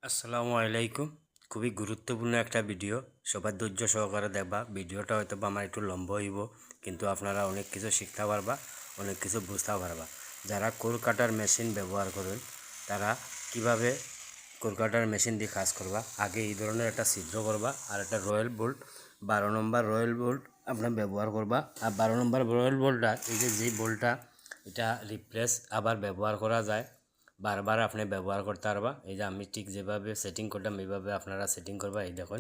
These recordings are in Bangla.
আসসালামু আলাইকুম। খুবই গুরুত্বপূর্ণ একটা ভিডিও, সবার ধৈর্য সহকারে দেখবা। ভিডিওটা হয়তো বা আমার একটু লম্বা হইব, কিন্তু আপনারা অনেক কিছু শিখতে পারবা, অনেক কিছু বুঝতে পারবা। যারা কোর কাটার মেশিন ব্যবহার করেন তারা কিভাবে কোর কাটার মেশিন দিয়ে কাজ করবা। আগে এই ধরনের একটা ছিদ্র করবা, আর একটা রয়্যাল বোল্ট 12 নম্বর রয়্যাল বোল্ট আপনার ব্যবহার করবা। আর 12 নম্বর রয়্যাল বোল্টটা, এই যে বোল্টটা, এটা রিপ্লেস আবার ব্যবহার করা যায়, বারবার আপনি ব্যবহার করতে পারবা। এই যে আমি ঠিক যেভাবে সেটিং করলাম এইভাবে আপনারা সেটিং করবা। এই দেখুন,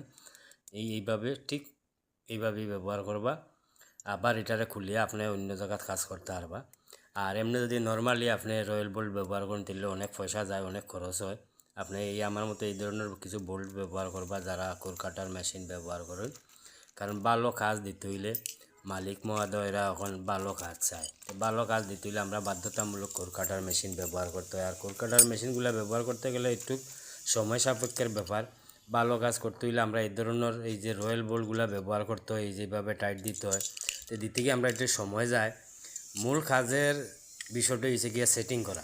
এইভাবে ঠিক এইভাবেই ব্যবহার করবা। আবার এটারে খুলিয়ে আপনি অন্য জায়গায় কাজ করতে পারবা। আর এমনি যদি নর্মালি আপনি রয়্যাল বোল্ট ব্যবহার করেন তাহলে অনেক পয়সা যায়, অনেক খরচ হয়। আপনি এই আমার মতো এই ধরনের কিছু বোল্ট ব্যবহার করবা যারা কোর কাটার মেশিন ব্যবহার করেন। কারণ ভালো কাজ দিতে হইলে মালিক মহোদয়রা এখন ভালো কাজ চায়। তো ভালো কাজ দিতে হইলে আমরা বাধ্যতামূলক কোর কাটার মেশিন ব্যবহার করতে হয়। আর কোর কাটার মেশিনগুলো ব্যবহার করতে গেলে একটু সময় সাপেক্ষের ব্যাপার। ভালো কাজ করতে হইলে আমরা এই ধরনের এই যে রয়্যাল বোল্টগুলো ব্যবহার করতে হয়, যেভাবে টাইট দিতে হয়। তো দিতে গিয়ে আমরা একটু সময় যায়। মূল কাজের বিষয়টা হচ্ছে গিয়ে সেটিং করা।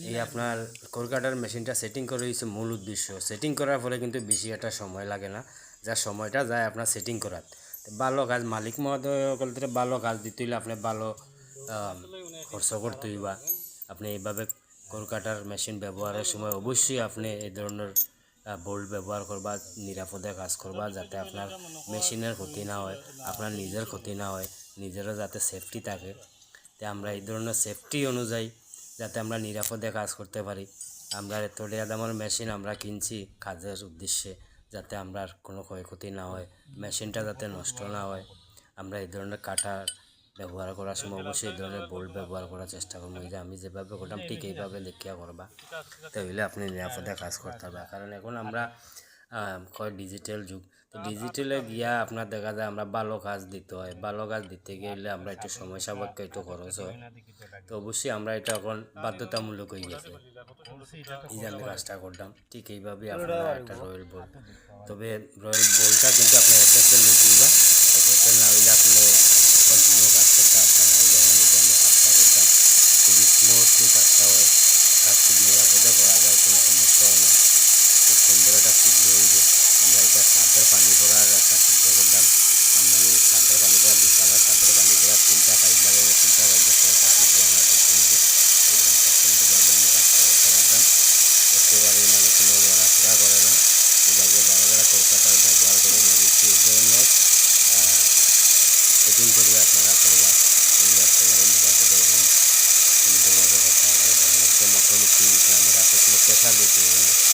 এই আপনার কোর কাটার মেশিনটা সেটিং করে হচ্ছে মূল উদ্দেশ্য। সেটিং করার ফলে কিন্তু বেশি একটা সময় লাগে না, যা সময়টা যায় আপনার সেটিং করার। ভালো কাজ মালিক মহোদয় সকল ভালো কাজ দিতে হইলে আপনি ভালো খরচ করতে হইবা। আপনি এইভাবে কোর কাটার মেশিন ব্যবহারের সময় অবশ্যই আপনি এই ধরনের বোল্ট ব্যবহার করবা, নিরাপদে কাজ করবা, যাতে আপনার মেশিনের ক্ষতি না হয়, আপনার নিজের ক্ষতি না হয়, নিজেরও যাতে সেফটি থাকে। তাই আমরা এই ধরনের সেফটি অনুযায়ী যাতে আমরা নিরাপদে কাজ করতে পারি। আমরা এত টাকা দামের মেশিন আমরা কিনছি কাজের উদ্দেশ্যে, যাতে আমরা কোনো ক্ষয়ক্ষতি না হয়, মেশিনটা যাতে নষ্ট না হয়। আমরা এই ধরনের কাটা ব্যবহার করার সময় অবশ্যই এই ধরনের বোল্ট ব্যবহার করার চেষ্টা করবো। যে আমি যেভাবে করলাম ঠিক এইভাবে দেখিয়া করবা, তাহলে আপনি নিরাপদে কাজ করতে পারবা। কারণ এখন আমরা কয় ডিজিটাল যুগ। তো ডিজিটালে গিয়া আপনার দেখা যায় আমরা ভালো কাজ দিতে হয়, ভালো কাজ দিতে গেলে আমরা একটু সময় সাপেক্ষ একটু খরচ হয়। তো অবশ্যই আমরা এটা এখন বাধ্যতামূলক হয়ে গেছে। এই যে আমি কাজটা করলাম ঠিক এইভাবেই আপনারা একটা রয়্যাল বোল্ট, তবে রয়্যাল বোল্টটা কিন্তু আপনার এসএসএল নিতে হইবা। এসএসএল না হইলে আপনি কন্টিনিউ কাজ করতে পারবেন না। এই দেখেন, এই যে আমি কাজটা করতাম, খুব স্মুথলি কাজটা হয়, কাজ খুব নিরাপদে করা যায়, কোনো সমস্যা হয় না। খুব সুন্দর একটা ছিদ্র হইবে। আমরা এটা সাপের পানি ভরার একটা ছিদ্র করলাম। আমি সাপের পানি ভরা বিশাল সাপের পানি ভরা 3টা পাইপ লাগাবো, 3টা পাইপে 6টা ছিদ্র আমরা করতে হইবে। এই খুব সুন্দরভাবে আমি কাজটা করতে পারতাম। একেবারেই মানে কোনো লড়াচড়া করে না। এভাবে যারা যারা কলকাতার ব্যবহার করেন অবশ্যই এই ধরনের সেটিং করিয়ে আপনারা করবা। এগুলো একেবারে নিরাপদে এবং সুন্দরভাবে করতে হবে। একদম অটোমেটিক ক্যামেরা, কোনো প্রেশার দিতে হবে না।